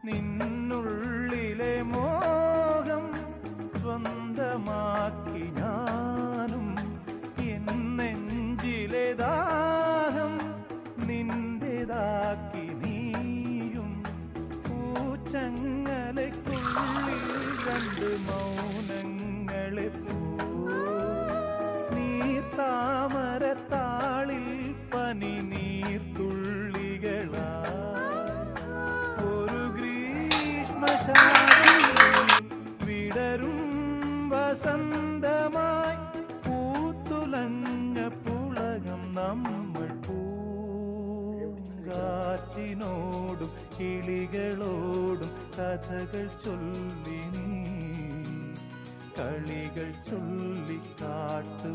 നിന്നുള്ളിലെ മോഹം സ്വന്തമാക്കി ഞാനും എന്നെഞ്ചിലെ ദാഹം നിന്റേതാക്കി നീയും പൂച്ചങ്ങലയ്ക്കുള്ളിൽ രണ്ട് മൗനങ്ങളെ താമരത്താളിൽ പനി നീർത്തുള്ളികളാ ഒരു ഗ്രീഷ്മശാലയിൽ വിടരും വസന്തമായി പൂത്തുലഞ്ഞ പുളകം നമ്മൾ പൂങ്കാറ്റിനോടും കിളികളോടും കഥകൾ ചൊല്ലി നീ കളികൾ ചൊല്ലി കാട്ടു